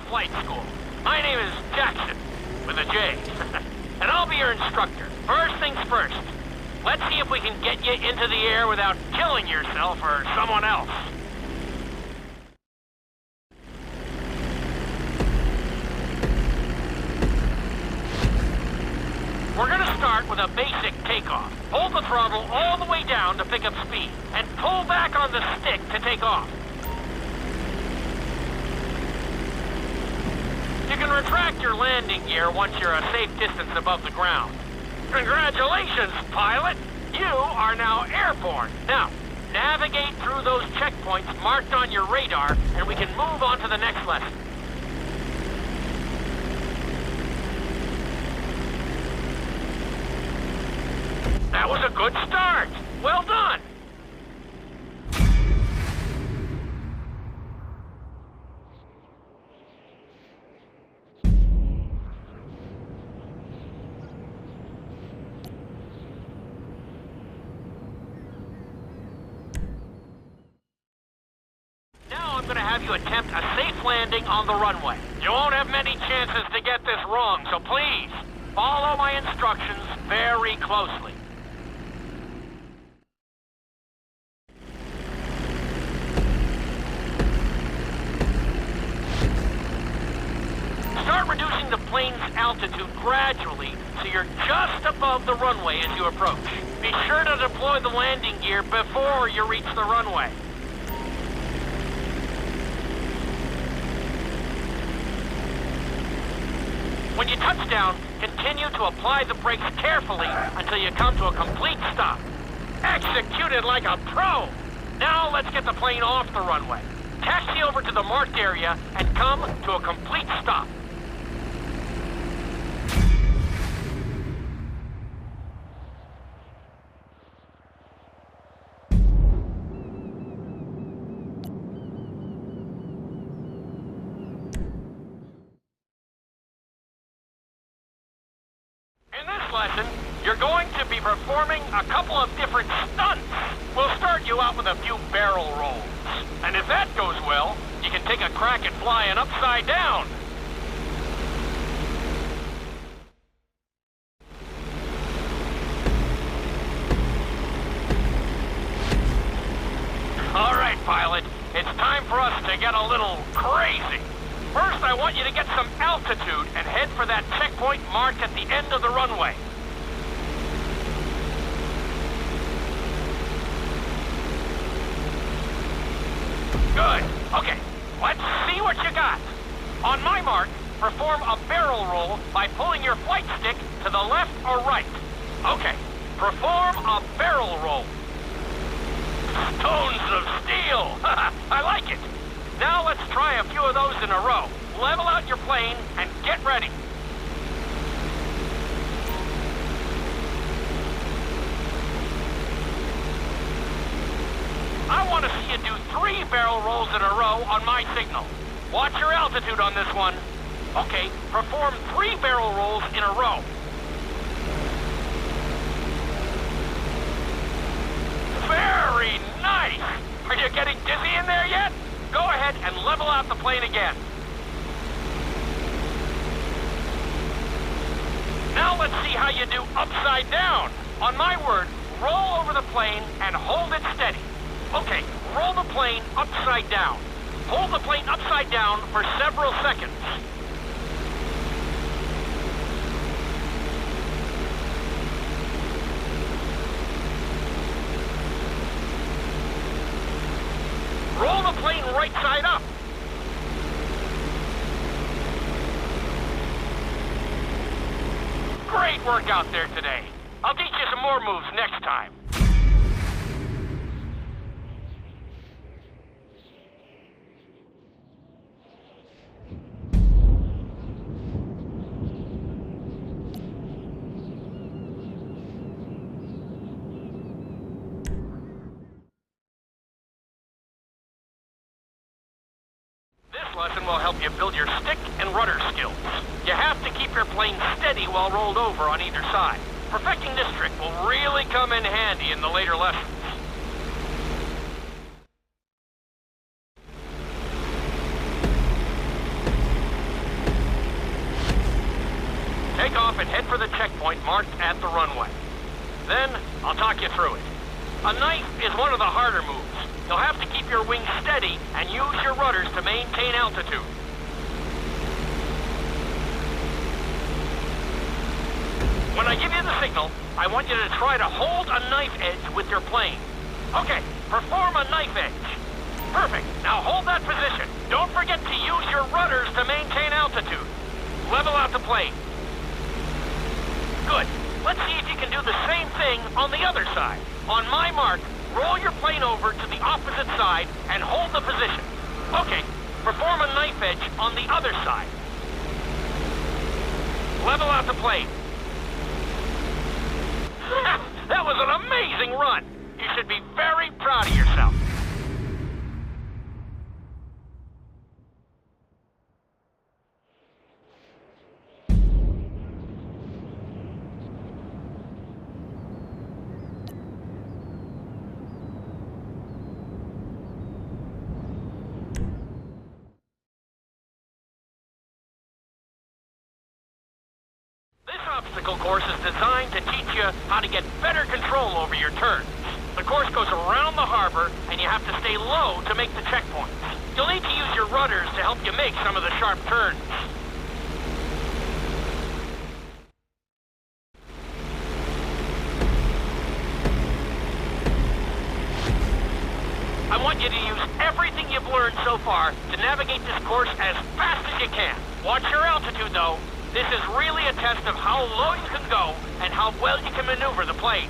Flight school. My name is Jackson, with a J. And I'll be your instructor. First things first. Let's see if we can get you into the air without killing yourself or someone else. We're gonna start with a basic takeoff. Hold the throttle all the way down to pick up speed, and pull back on the stick to take off. You can retract your landing gear once you're a safe distance above the ground. Congratulations, pilot! You are now airborne. Now, navigate through those checkpoints marked on your radar, and we can move on to the next lesson. That was a good start. Well done. I'm going to have you attempt a safe landing on the runway. You won't have many chances to get this wrong, so please, follow my instructions very closely. Start reducing the plane's altitude gradually so you're just above the runway as you approach. Be sure to deploy the landing gear before you reach the runway. When you touch down, continue to apply the brakes carefully until you come to a complete stop. Executed like a pro! Now let's get the plane off the runway. Taxi over to the marked area and come to a complete stop. Lesson, you're going to be performing a couple of different stunts. We'll start you out with a few barrel rolls. And if that goes well, you can take a crack at flying upside down. All right, pilot. It's time for us to get a little crazy. First, I want you to get some altitude and head for that checkpoint marked at the end of the runway. Good. Okay, let's see what you got. On my mark, perform a barrel roll by pulling your flight stick to the left or right. Okay, perform a barrel roll. Stones of steel! I like it. Now let's try a few of those in a row. Level out your plane and get ready. I want to see you do 3 barrel rolls in a row on my signal. Watch your altitude on this one. Okay, perform 3 barrel rolls in a row. Very nice! Are you getting dizzy in there yet? Go ahead and level out the plane again. Now let's see how you do upside down. On my word, roll over the plane and hold it steady. Okay, roll the plane upside down. Hold the plane upside down for several seconds. Roll the plane right side up. Great work out there today. I'll teach you some more moves next time. This lesson will help you build your stick and rudder skills. You have to keep your plane steady while rolled over on either side. Perfecting this trick will really come in handy in the later lessons. Take off and head for the checkpoint marked at the runway. Then, I'll talk you through it. A knife is one of the harder moves. You'll have to keep your wings steady and use your rudders to maintain altitude. When I give you the signal, I want you to try to hold a knife edge with your plane. Okay, perform a knife edge. Perfect. Now hold that position. Don't forget to use your rudders to maintain altitude. Level out the plane. Good. Let's see if you can do the same thing on the other side. On my mark, roll your plane over to the opposite side and hold the position. Okay, perform a knife edge on the other side. Level out the plane. That was an amazing run. You should be very proud of yourself. This obstacle course is designed to teach you how to get better control over your turns. The course goes around the harbor, and you have to stay low to make the checkpoints. You'll need to use your rudders to help you make some of the sharp turns. I want you to use everything you've learned so far to navigate this course as fast as you can. Watch your altitude, though. This is really a test of how low you can go and how well you can maneuver the plane.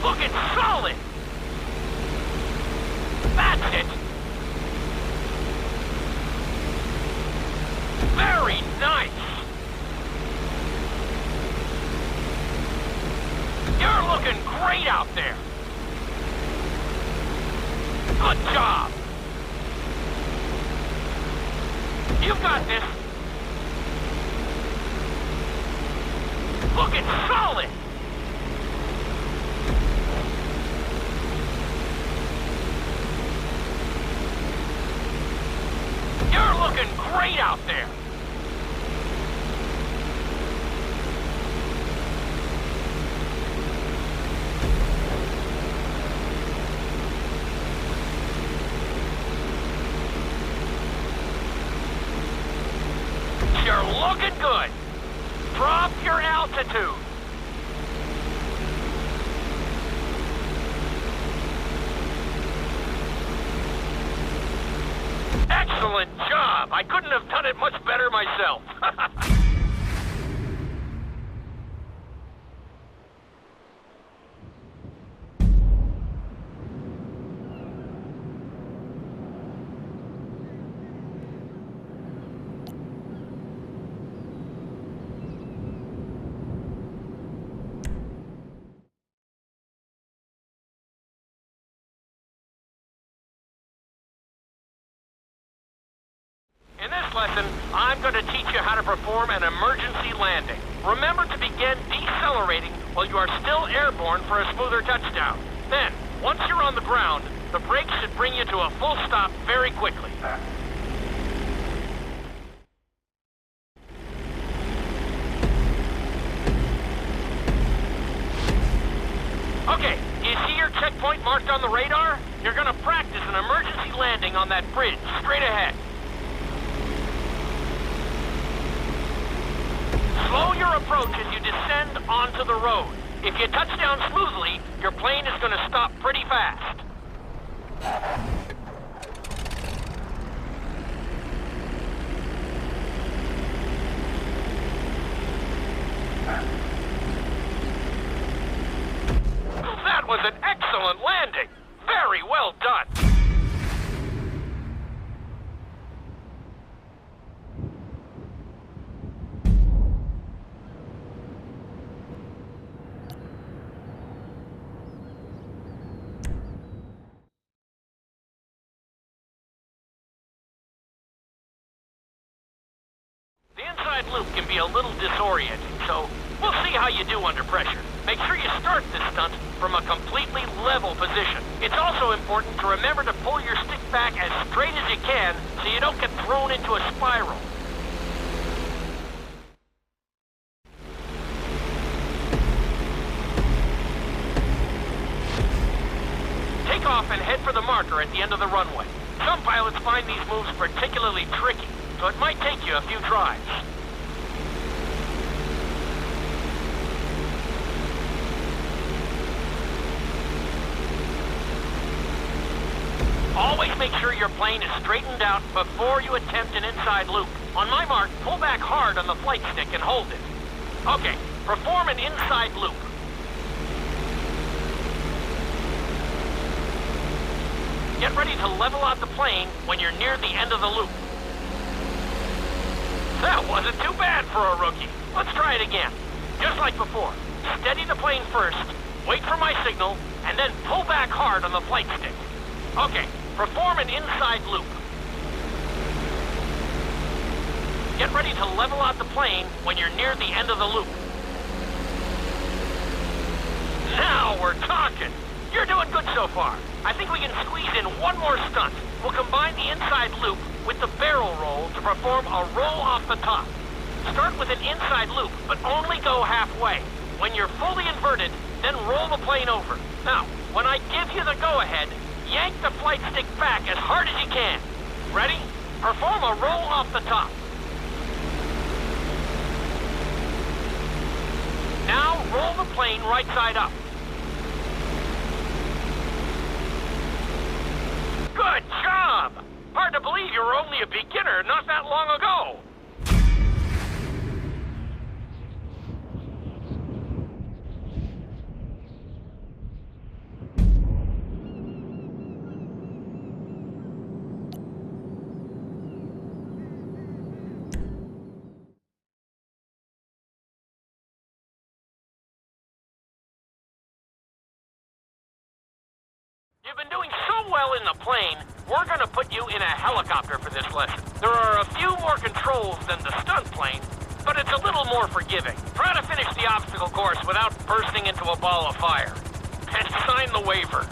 Looking solid! That's it! Very nice! You're looking great out there! Good job! You've got this! Looking solid! You're looking great out there! You're looking good! Drop your altitude! Excellent job! I couldn't have done it much better myself. lesson, I'm going to teach you how to perform an emergency landing. Remember to begin decelerating while you are still airborne for a smoother touchdown. Then, once you're on the ground, the brakes should bring you to a full stop very quickly. Okay, do you see your checkpoint marked on the radar? You're gonna practice an emergency landing on that bridge, straight ahead. Slow your approach as you descend onto the road. If you touch down smoothly, your plane is gonna stop pretty fast. That was an excellent landing. Very well done. The inside loop can be a little disorienting, so we'll see how you do under pressure. Make sure you start this stunt from a completely level position. It's also important to remember to pull your stick back as straight as you can so you don't get thrown into a spiral. Take off and head for the marker at the end of the runway. Some pilots find these moves particularly tricky, so it might take you a few tries. Always make sure your plane is straightened out before you attempt an inside loop. On my mark, pull back hard on the flight stick and hold it. Okay, perform an inside loop. Get ready to level out the plane when you're near the end of the loop. That wasn't too bad for a rookie. Let's try it again. Just like before. Steady the plane first, wait for my signal, and then pull back hard on the flight stick. Okay, perform an inside loop. Get ready to level out the plane when you're near the end of the loop. Now we're talking. You're doing good so far. I think we can squeeze in one more stunt. We'll combine the inside loop with the barrel roll to perform a roll off the top. Start with an inside loop, but only go halfway. When you're fully inverted, then roll the plane over. Now, when I give you the go-ahead, yank the flight stick back as hard as you can. Ready? Perform a roll off the top. Now roll the plane right side up. Good job! Hard to believe you were only a beginner not that long ago. You've been doing so well in the plane, we're going to put you in a helicopter for this lesson. There are a few more controls than the stunt plane, but it's a little more forgiving. Try to finish the obstacle course without bursting into a ball of fire. And sign the waiver.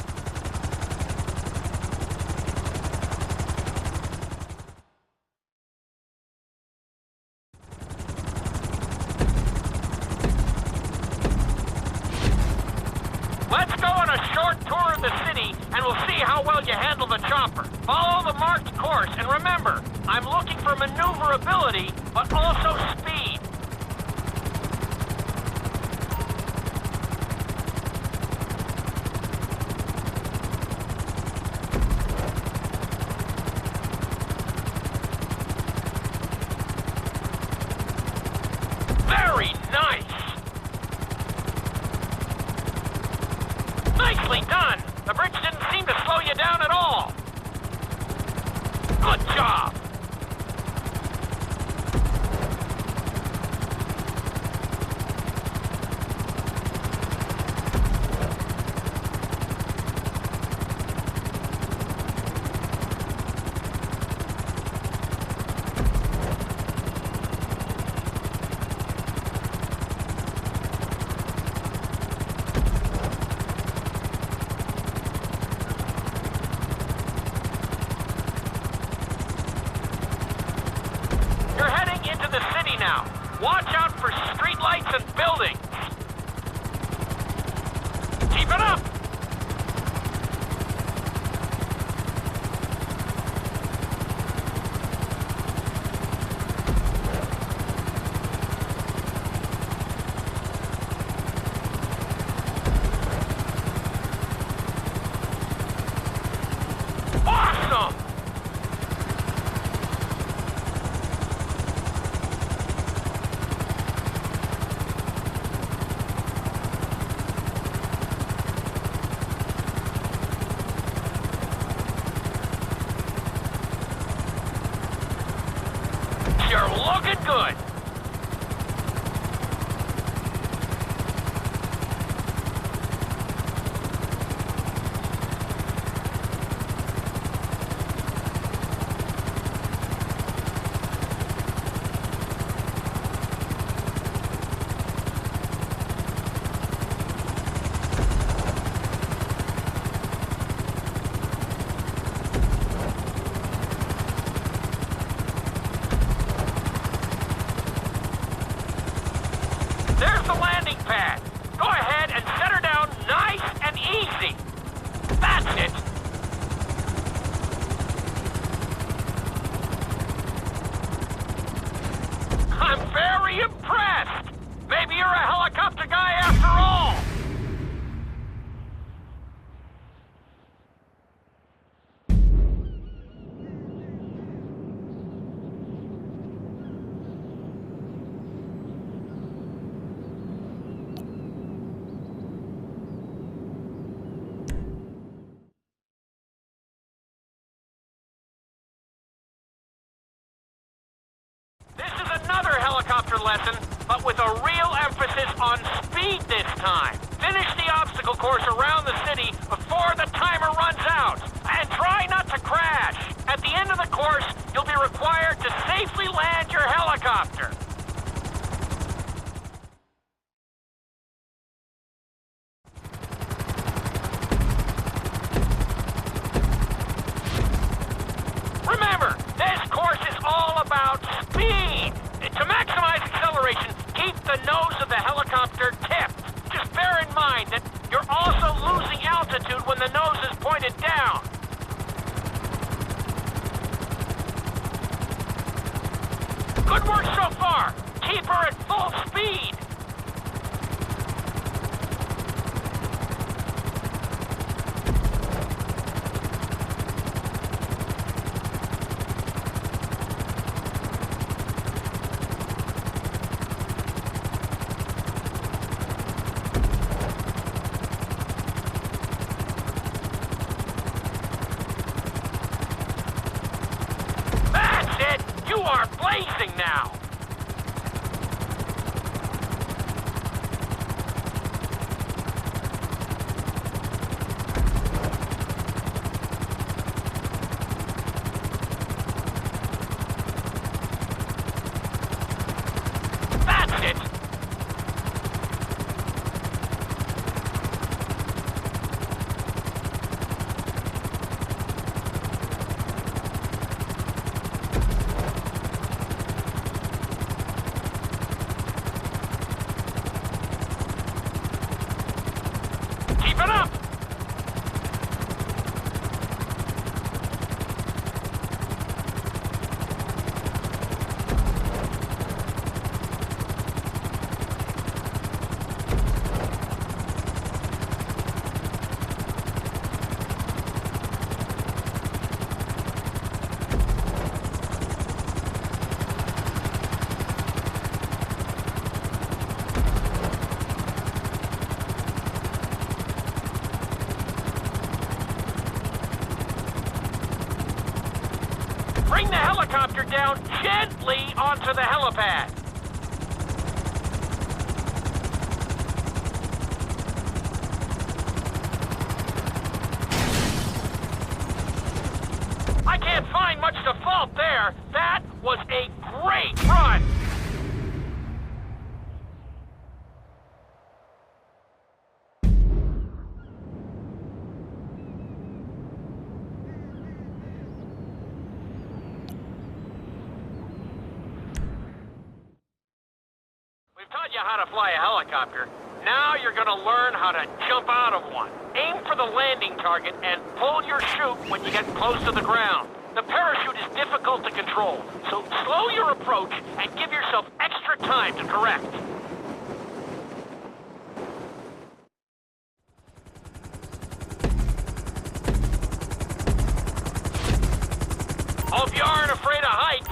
Let's go on a short tour of the city, and we'll see how well you handle the chopper. Follow the marked course, and remember, I'm looking for maneuverability, but also speed. Very nice! Nicely done! The bridge didn't seem to slow you down at all. Good job! Watch out for streetlights and buildings. Keep it up! Awesome! You're looking good. There's the landing pad. Go ahead and set her down nice and easy. That's it. I'm very impressed. Maybe you're a helicopter guy after all. This is another helicopter lesson, but with a real emphasis on speed this time. Finish the obstacle course around the city before the timer runs out. And try not to crash. At the end of the course, you'll be required to safely land your helicopter. Remember, this course is all about speed. To maximize acceleration, keep the nose of the helicopter tipped. Just bear in mind that you're also losing altitude when the nose is pointed down. Good work so far. Keep her at full speed. That's it! You are blazing now! That's it! Keep it up! Bring the helicopter down gently onto the helipad. I can't find much to fault there. That was a great run. taught you how to fly a helicopter. Now you're gonna learn how to jump out of one. Aim for the landing target and pull your chute when you get close to the ground. The parachute is difficult to control, so slow your approach and give yourself extra time to correct. Hope you aren't afraid of heights.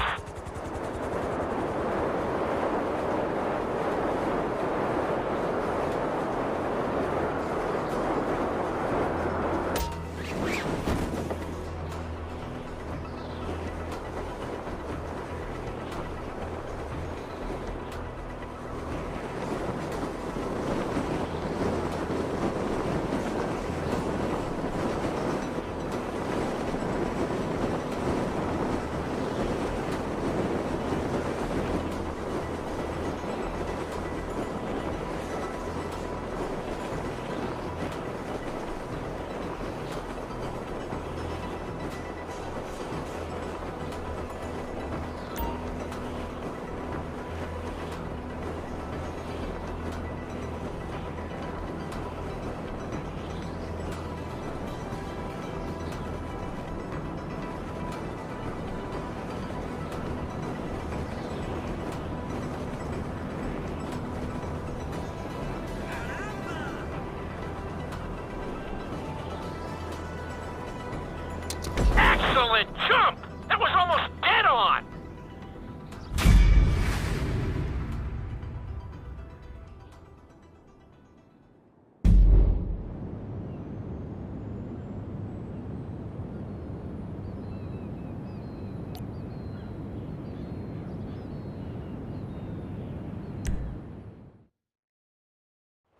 Excellent jump! That was almost dead on!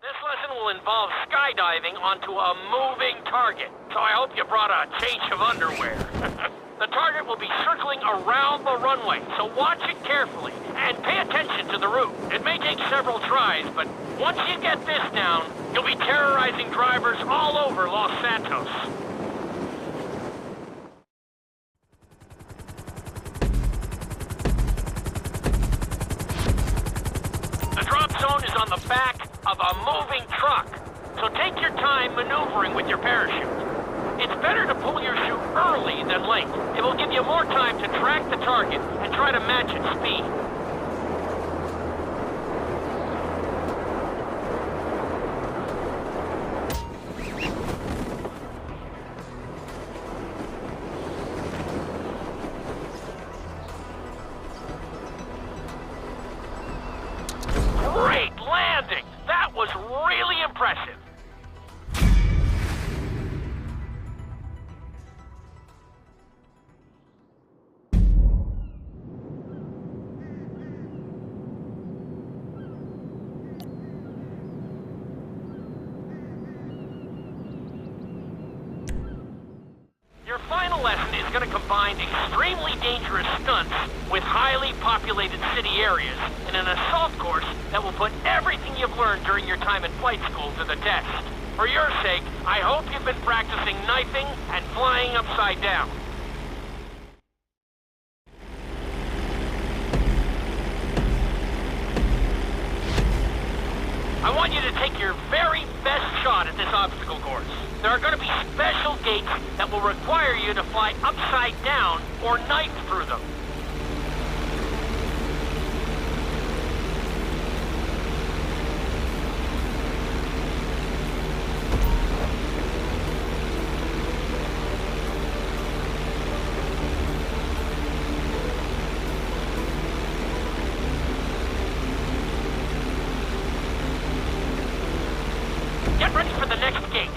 This lesson will involve skydiving onto a moving target, so I hope you brought a change of underwear. The target will be circling around the runway, so watch it carefully and pay attention to the route. It may take several tries, but once you get this down, you'll be terrorizing drivers all over Los Santos. The drop zone is on the back of a moving truck, so take your time maneuvering with your parachute. It's better to pull your chute early than late. It will give you more time to track the target and try to match its speed. Great landing! That was really impressive. Your final lesson is going to combine extremely dangerous stunts with highly populated city areas in an assault course that will put everything you've learned during your time at flight school to the test. For your sake, I hope you've been practicing knifing and flying upside down. I want you to take your very best shot at this obstacle course. There are going to be special gates that will require you to fly upside down or knife through them. Get ready for the next gate.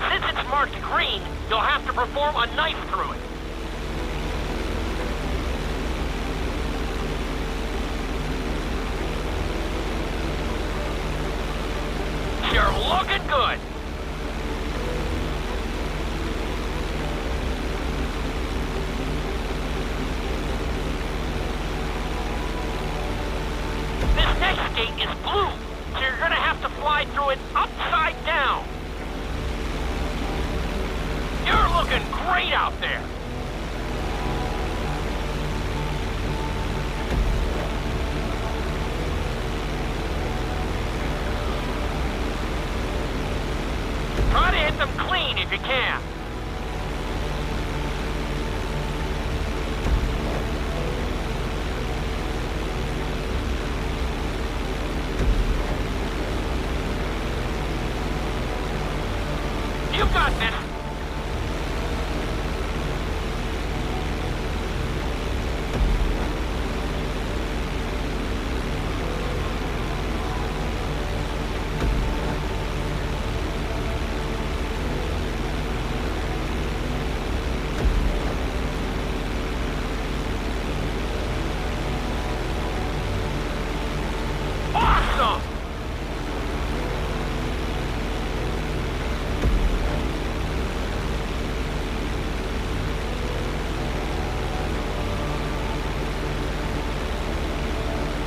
Since it's marked green, you'll have to perform a knife through it. You're looking good. This next gate is blue, so you're gonna have to fly through it upside down. You're looking great out there. green if you can. You got this. Awesome!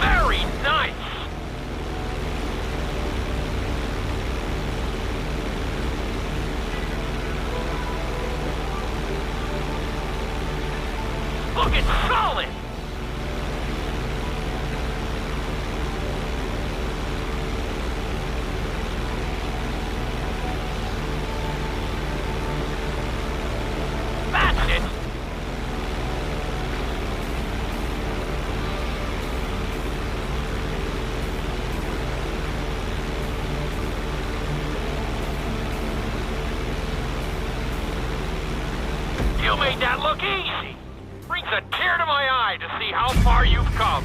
Very nice! Looking solid! That's it! You made that look easy! Brings a tear to my eye to see how far you've come.